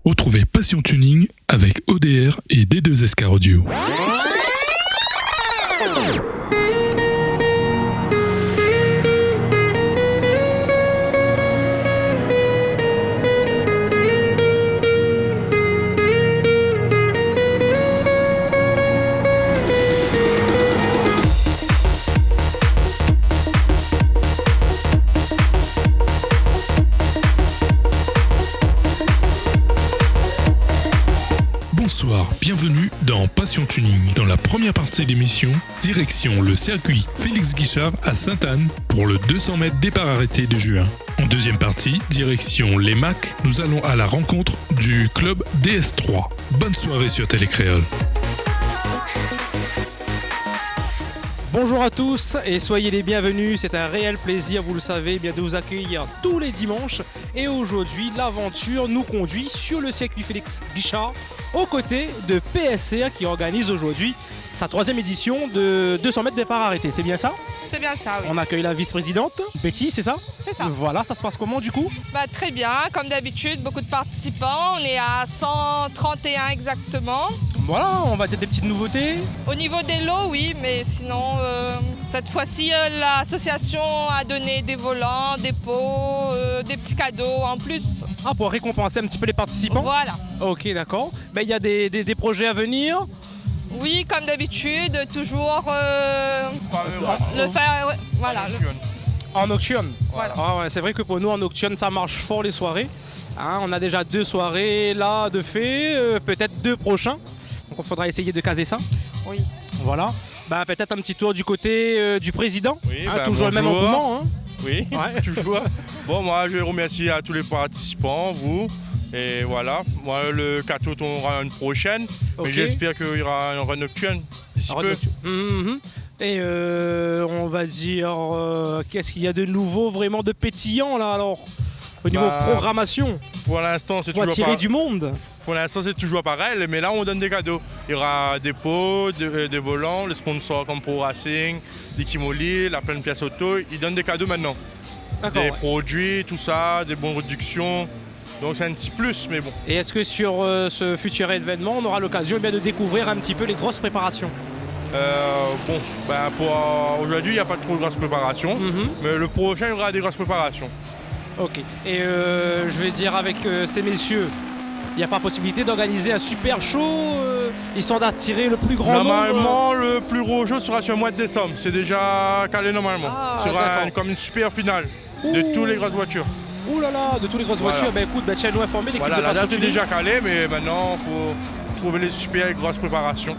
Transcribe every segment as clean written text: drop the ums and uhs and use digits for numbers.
Retrouvez Passion Tuning avec ODR et D2SK Audio. Bonsoir, bienvenue dans Passion Tuning. Dans la première partie de l'émission, direction le circuit Félix Guichard à Sainte-Anne pour le 200 mètres départ arrêté de juin. En deuxième partie, direction les MAC, nous allons à la rencontre du club DS3. Bonne soirée sur Télécréole. Bonjour à tous et soyez les bienvenus, c'est un réel plaisir, vous le savez, bien de vous accueillir tous les dimanches. Et aujourd'hui, l'aventure nous conduit sur le circuit Félix Guichard, aux côtés de PSR qui organise aujourd'hui sa 3e édition de 200 mètres départ arrêté. C'est bien ça? C'est bien ça, oui. On accueille la vice-présidente, Betty, c'est ça? C'est ça. Voilà, ça se passe comment du coup? Très bien, comme d'habitude, beaucoup de participants. On est à 131 exactement. Voilà, on va dire des petites nouveautés. Au niveau des lots, oui, mais sinon, cette fois-ci, l'association a donné des volants, des pots, des petits cadeaux en plus. Ah, pour récompenser un petit peu les participants? Voilà. Ok, d'accord. Ben, il y a des projets à venir. Oui, comme d'habitude, toujours le faire. Voilà. En nocturne. Voilà. Ah ouais, c'est vrai que pour nous en nocturne ça marche fort les soirées. Hein, on a déjà 2 soirées là de fait, peut-être 2 prochains. Donc il faudra essayer de caser ça. Oui. Voilà. Peut-être un petit tour du côté du président. Oui, toujours le même engouement. Hein. Oui, Ouais. toujours. Bon, moi je remercie à tous les participants, vous. Et voilà, moi le 4 août on aura une prochaine. Ok. Mais j'espère qu'il y aura un run nocturne d'ici Alors, peu. Mhm. Et on va dire, qu'est-ce qu'il y a de nouveau, vraiment de pétillant là alors? Au niveau programmation, Pour l'instant c'est on va toujours tirer du monde. Pour l'instant c'est toujours pareil, mais là on donne des cadeaux. Il y aura des pots, des volants, les sponsors comme Pro Racing, Dikimoli, la pleine pièce auto, ils donnent des cadeaux maintenant. D'accord. Des Ouais. produits, tout ça, des bonnes réductions. Donc c'est un petit plus, mais bon. Et est-ce que sur ce futur événement, on aura l'occasion de découvrir un petit peu les grosses préparations? Pour aujourd'hui, il n'y a pas trop de grosses préparations, Mhm. mais le prochain, il y aura des grosses préparations. Ok. Et je vais dire avec ces messieurs, il n'y a pas possibilité d'organiser un super show, histoire d'attirer le plus grand nombre? Normalement, le plus gros jeu sera sur le mois de décembre. C'est déjà calé normalement. Ah, Sur d'accord. comme une super finale Ouh. de toutes les grosses voitures. Ouh là là, de toutes les grosses Voilà. voitures. Écoute, tiens-nous informer, l'équipe Voilà, de la Passion date est Tuning. déjà calée, mais maintenant, il faut trouver les super grosses préparations.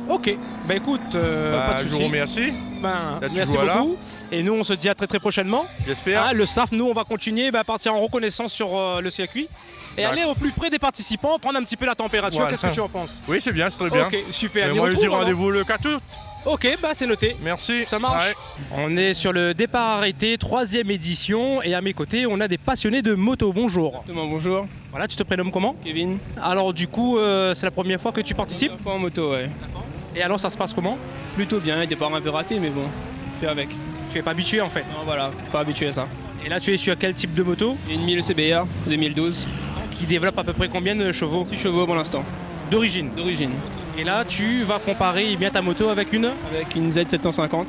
Ok, écoute, pas de Je vous soucis. remercie, Là, tu Merci vois là. beaucoup. Et nous, on se dit à très très prochainement. j'espère. Ah, le staff, nous, on va continuer à partir en reconnaissance sur le circuit et D'accord. aller au plus près des participants, prendre un petit peu la température. Voilà. Qu'est-ce que tu en penses? Oui, c'est bien, c'est très bien. Ok, super. Et Et moi, on je trouve, dis alors rendez-vous le 4 août. Ok, c'est noté. Merci. Ça marche. Ouais. On est sur le départ arrêté, 3e édition, et à mes côtés, on a des passionnés de moto. Bonjour. Exactement, bonjour, Voilà, tu te prénommes comment? Kevin. Alors du coup, c'est la première fois que tu participes? Première fois en moto, ouais. Et alors, ça se passe comment? Plutôt bien, il départ un peu raté, mais bon, fais avec. Tu es pas habitué en fait. Non, voilà, pas habitué à ça. Et là, tu es sur quel type de moto? Une 1000 CBR 2012, Qui développe à peu près combien de chevaux 6 chevaux pour l'instant, d'origine? d'origine, Et là, tu vas comparer bien ta moto avec une? avec une Z750.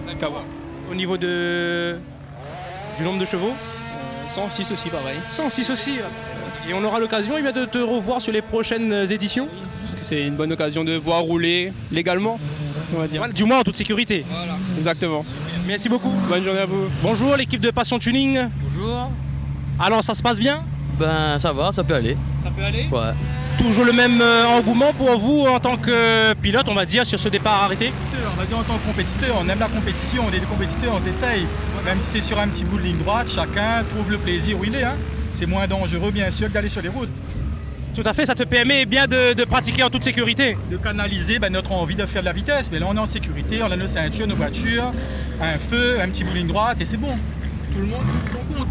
D'accord. Au niveau du nombre de chevaux? 106 aussi, pareil. 106 aussi. Et on aura l'occasion de te revoir sur les prochaines éditions? Parce que c'est une bonne occasion de voir rouler légalement, on va dire. Voilà, du moins en toute sécurité. Voilà, exactement. Merci beaucoup. Bonne journée à vous. Bonjour l'équipe de Passion Tuning. Bonjour. Alors ça se passe bien? Ça va, ça peut aller. Ça peut aller? Ouais. Toujours le même engouement pour vous en tant que pilote, on va dire, sur ce départ arrêté? On va dire en tant que compétiteur, on aime la compétition, on est des compétiteurs, on essaye. Même si c'est sur un petit bout de ligne droite, chacun trouve le plaisir où il est. Hein. C'est moins dangereux bien sûr que d'aller sur les routes. Tout à fait, ça te permet bien de pratiquer en toute sécurité. De canaliser notre envie de faire de la vitesse, mais là on est en sécurité, on a nos ceintures, nos voitures, un feu, un petit bout de ligne droite et c'est bon. Tout le monde trouve son compte.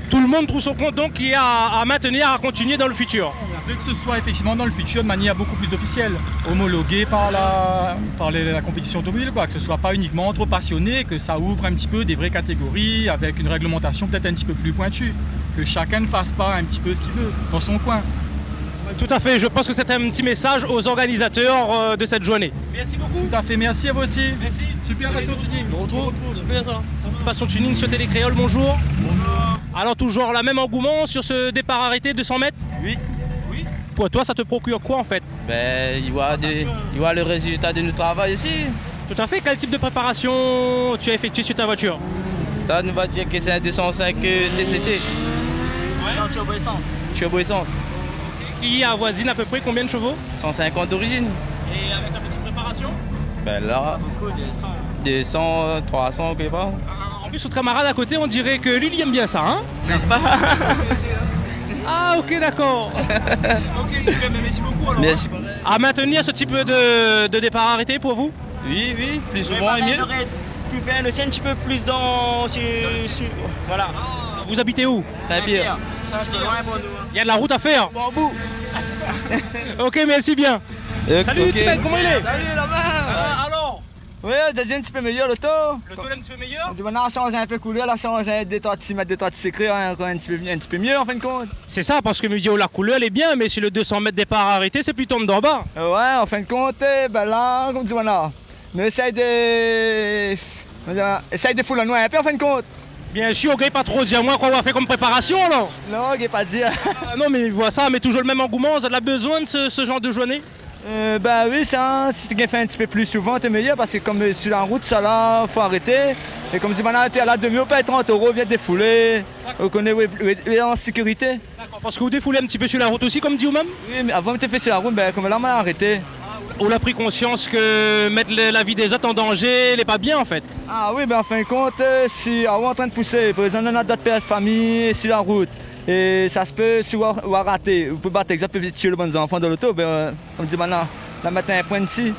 Tout le monde trouve son compte donc qui est à maintenir, à continuer dans le futur. On veut que ce soit effectivement dans le futur de manière beaucoup plus officielle, homologué par la compétition automobile, quoi. Que ce soit pas uniquement trop passionné, que ça ouvre un petit peu des vraies catégories avec une réglementation peut-être un petit peu plus pointue, que chacun ne fasse pas un petit peu ce qu'il veut dans son coin. Tout à fait, je pense que c'est un petit message aux organisateurs de cette journée. Merci beaucoup. Tout à fait, merci à vous aussi. Merci. Super Passion Tuning. On retrouve. Super ça. Passion Tuning sur Télécréole, bonjour. Bonjour. Alors toujours la même engouement sur ce départ arrêté 200 mètres? Oui. Pour toi, ça te procure quoi en fait? Il voit le résultat de notre travail aussi. Tout à fait, quel type de préparation tu as effectué sur ta voiture? Ça nous va dire que c'est un 205 TCT. Turbo essence. Qui avoisine à peu près combien de chevaux? 150 d'origine. Et avec la petite préparation? Là, 200, 300, quelque part. En plus, notre camarade à côté, on dirait que lui, il aime bien ça, hein? Ah, ok, d'accord. Ok, super, mais merci beaucoup alors. Merci. À maintenir ce type de départ arrêté pour vous? Oui, plus souvent et mieux. Tu fais un un petit peu plus dans... Voilà. Ah, vous habitez où? Saint-Pierre. Il y a de la route à faire. Bon bout. Ok, merci bien. Salut, okay. Tibet, comment il est? Salut là-bas. Alors? Oui, déjà un petit peu meilleur l'auto. Le taux est un petit peu meilleur? On dit maintenant on change un peu couleur, là on change des toits de secret, encore un petit peu mieux en fin de compte. C'est ça, parce que Mudio, la couleur elle est bien, mais sur le 200 mètres départ arrêté, c'est plutôt d'en bas. Ouais, en fin de compte, ben là, comme dit maintenant, on essaye de fouler loin un peu en fin de compte. Bien sûr, ok, pas trop dire moi quoi on va faire comme préparation alors. Non, il pas dire. Non, mais vois ça, mais toujours le même engouement, vous avez besoin de ce genre de journée? Ben oui, ça, si tu fait un petit peu plus souvent, t'es meilleur parce que comme sur la route, ça là, faut arrêter. Et comme dit maintenant, t'es à la demi, on paye 30 €, viens te défouler. On connaît où est en sécurité. D'accord, parce que vous défoulez un petit peu sur la route aussi, comme dit vous-même? Oui, mais avant de te faire sur la route, ben comme là, on a arrêté. On a pris conscience que mettre la vie des autres en danger n'est pas bien en fait. Ah oui, ben en fin de compte, si on est en train de pousser, par exemple, on a d'autres pères de famille sur la route. Et ça se peut soit rater. Vous pouvez battre exemple, tuer les bons enfants de l'auto, ben, on dit maintenant, la mettre un point dessus.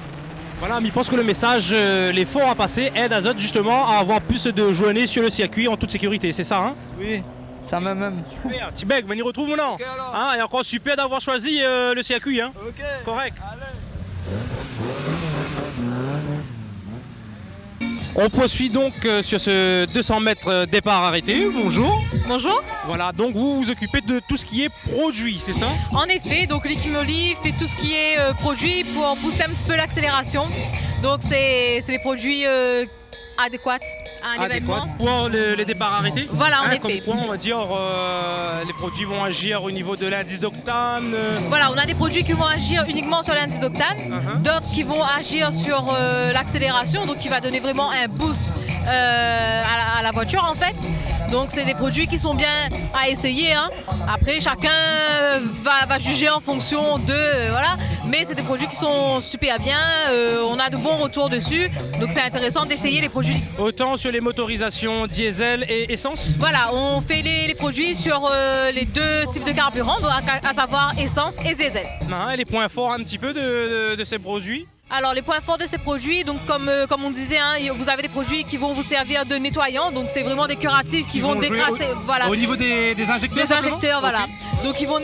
Voilà, mais je pense que le message, l'effort à passer aide à autres justement à avoir plus de journées sur le circuit en toute sécurité, c'est ça hein? Oui, ça même. Super, Tibet, on y retrouve maintenant. Ok, alors. Hein, et encore super d'avoir choisi le circuit, hein? Ok. Correct. On poursuit donc sur ce 200 mètres départ arrêté. Bonjour. Bonjour. Voilà, donc vous vous occupez de tout ce qui est produit, c'est ça? En effet, donc l'Equimoli fait tout ce qui est produit pour booster un petit peu l'accélération. Donc c'est des produits adéquats à un événement. Pour les départs arrêtés? Voilà, en effet. Comme quoi, on va dire, les produits vont agir au niveau de l'indice d'octane. Voilà, on a des produits qui vont agir uniquement sur l'indice d'octane, d'autres qui vont agir sur l'accélération, donc qui va donner vraiment un boost à la voiture en fait. Donc c'est des produits qui sont bien à essayer. Hein. Après chacun va juger en fonction de voilà, mais c'est des produits qui sont super bien. On a de bons retours dessus, donc c'est intéressant d'essayer les produits. Autant sur les motorisations diesel et essence? Voilà, on fait les produits sur les deux types de carburant, donc à savoir essence et diesel. Et les points forts un petit peu de ces produits? Alors les points forts de ces produits, donc comme on disait, hein, vous avez des produits qui vont vous servir de nettoyant, donc c'est vraiment des curatifs qui vont décrasser. Voilà. Au niveau des injecteurs? Des injecteurs, voilà. Okay. Donc ils vont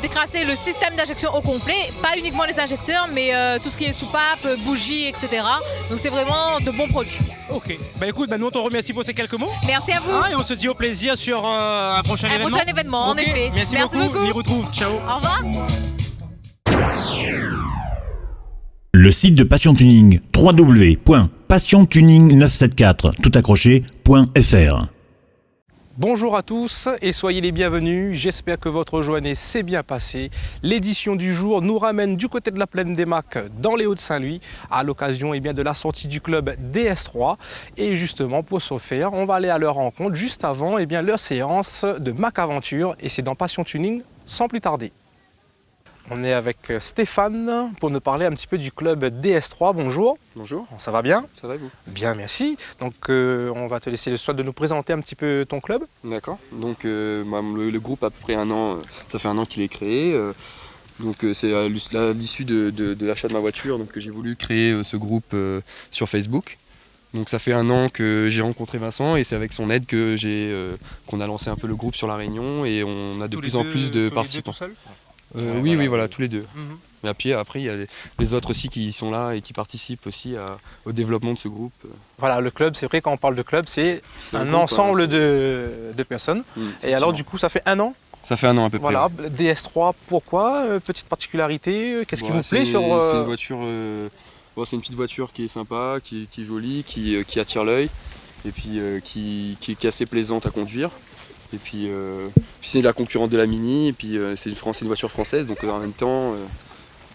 décrasser le système d'injection au complet, pas uniquement les injecteurs, mais tout ce qui est soupape, bougies, etc. Donc c'est vraiment de bons produits. Ok. Bah écoute, nous on te remercie pour ces quelques mots. Merci à vous. Et on se dit au plaisir sur un prochain événement. Un prochain événement, en effet. Merci beaucoup. On y retrouve. Ciao. Au revoir. Le site de Passion Tuning, www.passiontuning974, toutaccroché.fr. Bonjour à tous et soyez les bienvenus, j'espère que votre journée s'est bien passée. L'édition du jour nous ramène du côté de la plaine des Macs dans les Hauts-de-Saint-Louis à l'occasion de la sortie du club DS3. Et justement pour ce faire, on va aller à leur rencontre juste avant leur séance de Mac Aventure et c'est dans Passion Tuning sans plus tarder. On est avec Stéphane pour nous parler un petit peu du club DS3. Bonjour. Bonjour. Ça va bien? Ça va et vous? Bien, merci. Donc on va te laisser le soin de nous présenter un petit peu ton club. D'accord. Donc le groupe a à peu près un an, ça fait un an qu'il est créé. Donc c'est à l'issue de l'achat de ma voiture donc, que j'ai voulu créer ce groupe sur Facebook. Donc ça fait un an que j'ai rencontré Vincent et c'est avec son aide que qu'on a lancé un peu le groupe sur La Réunion et on a de plus en plus de participants. Oui, voilà, tous les deux. Mais après, il y a les autres aussi qui sont là et qui participent aussi au développement de ce groupe. Voilà, le club, c'est vrai, quand on parle de club, c'est un ensemble de personnes. Et alors, du coup, ça fait un an Ça fait un an à peu près. Voilà, DS3, pourquoi petite particularité, qu'est-ce qui vous plaît sur... C'est une voiture, c'est une petite voiture qui est sympa, qui est jolie, qui attire l'œil, et puis qui est assez plaisante à conduire. Et puis c'est la concurrente de la Mini, et puis c'est une voiture française, donc en même temps...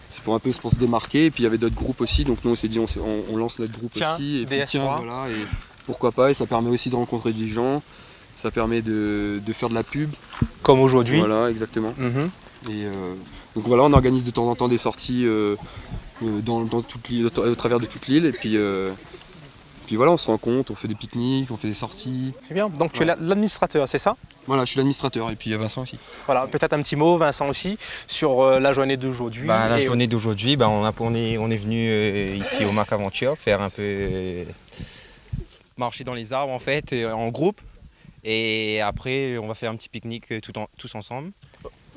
C'est pour se démarquer, et puis il y avait d'autres groupes aussi, donc nous on s'est dit on lance notre groupe aussi, et puis voilà, et pourquoi pas, et ça permet aussi de rencontrer des gens, ça permet de faire de la pub. Comme aujourd'hui. Voilà, exactement. Et donc voilà, on organise de temps en temps des sorties dans toute l'île, au travers de toute l'île, et puis voilà, on se rencontre, on fait des pique-niques, on fait des sorties. C'est bien, donc tu es l'administrateur, c'est ça? Voilà, je suis l'administrateur, et puis il y a Vincent aussi. Voilà, peut-être un petit mot, Vincent aussi, sur la journée d'aujourd'hui. La journée d'aujourd'hui, on est venu ici au Mac Aventure faire un peu marcher dans les arbres en fait, en groupe. Et après, on va faire un petit pique-nique tous ensemble.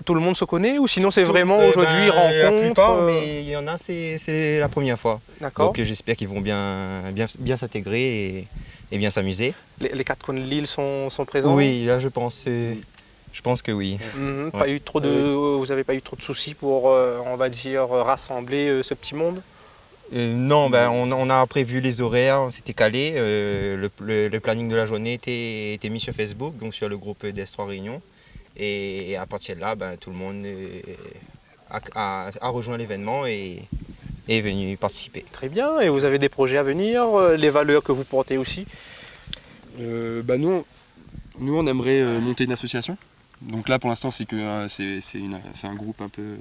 Tout le monde se connaît ou sinon c'est vraiment aujourd'hui rencontre? La plupart, mais il y en a, c'est la première fois. D'accord. Donc j'espère qu'ils vont bien s'intégrer et bien s'amuser. Les 4 coins de l'île sont présents? Oui, là je pense que oui. Pas eu trop vous n'avez pas eu trop de soucis pour, on va dire, rassembler ce petit monde? Non, on a prévu les horaires, on s'était calé. Le planning de la journée était mis sur Facebook, donc sur le groupe DS3 Réunion. Et à partir de là, tout le monde a rejoint l'événement et est venu participer. Très bien, et vous avez des projets à venir, les valeurs que vous portez aussi? Nous on aimerait monter une association. Donc là pour l'instant c'est un groupe un peu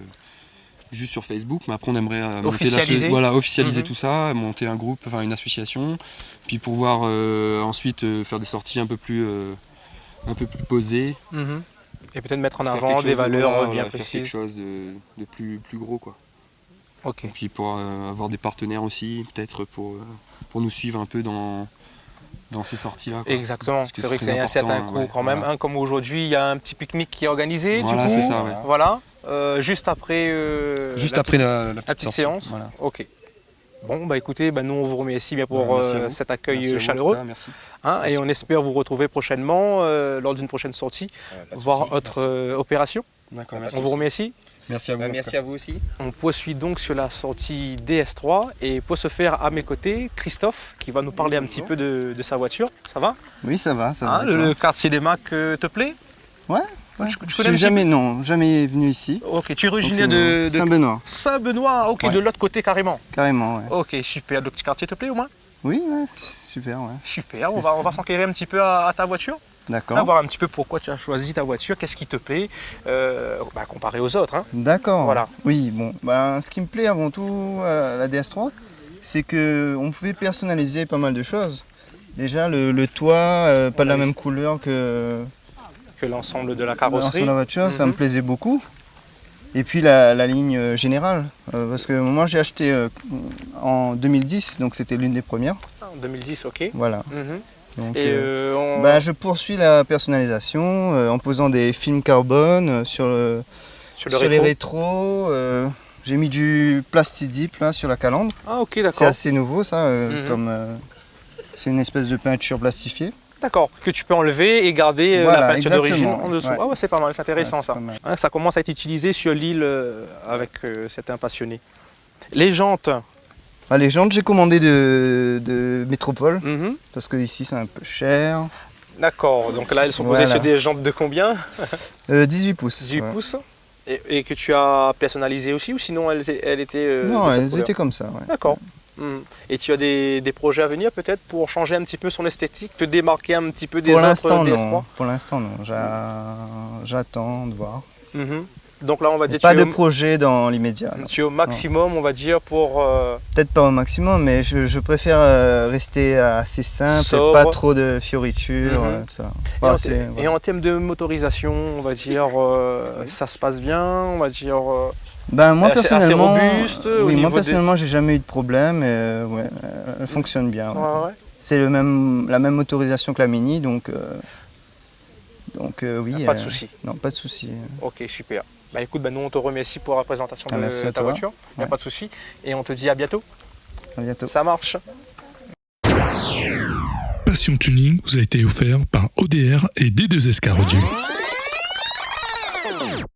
juste sur Facebook, mais après on aimerait officialiser tout ça, monter un groupe, une association, puis pouvoir ensuite faire des sorties un peu plus posées. Et peut-être mettre en avant des valeurs bien précises. Faire quelque chose de plus gros quoi. Ok. Et puis pour avoir des partenaires aussi, peut-être pour nous suivre un peu dans ces sorties-là. Exactement, c'est vrai que c'est un certain coût quand même. Voilà. Comme aujourd'hui, il y a un petit pique-nique qui est organisé. Voilà, du coup, c'est ça, ouais. Voilà, juste après, la petite séance. Voilà. Ok. Bon, écoutez, nous on vous remercie bien pour cet accueil chaleureux. Merci. Et on espère vous retrouver prochainement lors d'une prochaine sortie, voir votre opération. D'accord, merci. On vous remercie. Merci à vous. Merci à vous aussi. On poursuit donc sur la sortie DS3 et pour ce faire à mes côtés, Christophe qui va nous parler un petit peu de sa voiture. Ça va? Oui, ça va. Le quartier des Macs te plaît? Ouais. Je suis jamais venu ici. Ok, tu es originaire de Saint-Benoît. Saint-Benoît, ok, de l'autre côté carrément. Carrément, ouais. Ok, super. Le petit quartier te plaît au moins? Oui, ouais, super, ouais. Super, on va s'enquérir un petit peu à ta voiture. D'accord. Voir un petit peu pourquoi tu as choisi ta voiture, qu'est-ce qui te plaît, comparé aux autres. Hein. D'accord. Voilà. Oui, bon, ce qui me plaît avant tout à la DS3, c'est qu'on pouvait personnaliser pas mal de choses. Déjà, le toit, pas de la même couleur que l'ensemble de la carrosserie. L'ensemble de la voiture, ça me plaisait beaucoup. Et puis la ligne générale, parce que moi j'ai acheté en 2010, donc c'était l'une des premières. En 2010, ok. Voilà. Donc, je poursuis la personnalisation en posant des films carbone sur les rétros. J'ai mis du plastidip là sur la calandre. Ah ok, d'accord. C'est assez nouveau ça, c'est une espèce de peinture plastifiée. D'accord, que tu peux enlever et garder la peinture d'origine en dessous. Ouais. Ah ouais, c'est pas mal, c'est intéressant ça. Ça commence à être utilisé sur l'île avec certains passionnés. Les jantes. Les jantes, j'ai commandé de Métropole, parce que ici c'est un peu cher. D'accord, donc là elles sont posées sur des jantes de combien? 18 pouces. 18 pouces. Et que tu as personnalisé aussi, ou sinon elles étaient... non, elles étaient comme ça, ouais. D'accord. Et tu as des projets à venir peut-être pour changer un petit peu son esthétique, te démarquer un petit peu des autres DS3? Pour l'instant non, j'attends de voir. Donc là on va dire pas de projet dans l'immédiat. Tu es au maximum on va dire pour... Peut-être pas au maximum mais je préfère rester assez simple, sobre. Et pas trop de fioritures. Ça. Et en termes de motorisation on va dire ça se passe bien, on va dire... moi personnellement, assez robuste, moi personnellement j'ai jamais eu de problème et elle fonctionne bien. Ouais. C'est la même motorisation que la Mini donc oui. Pas de souci. Non, pas de souci. Ok, super. Écoute, nous on te remercie pour la présentation de ta voiture. Il n'y a pas de souci. Et on te dit à bientôt. À bientôt. Ça marche. Passion Tuning vous a été offert par ODR et D2SK Radio.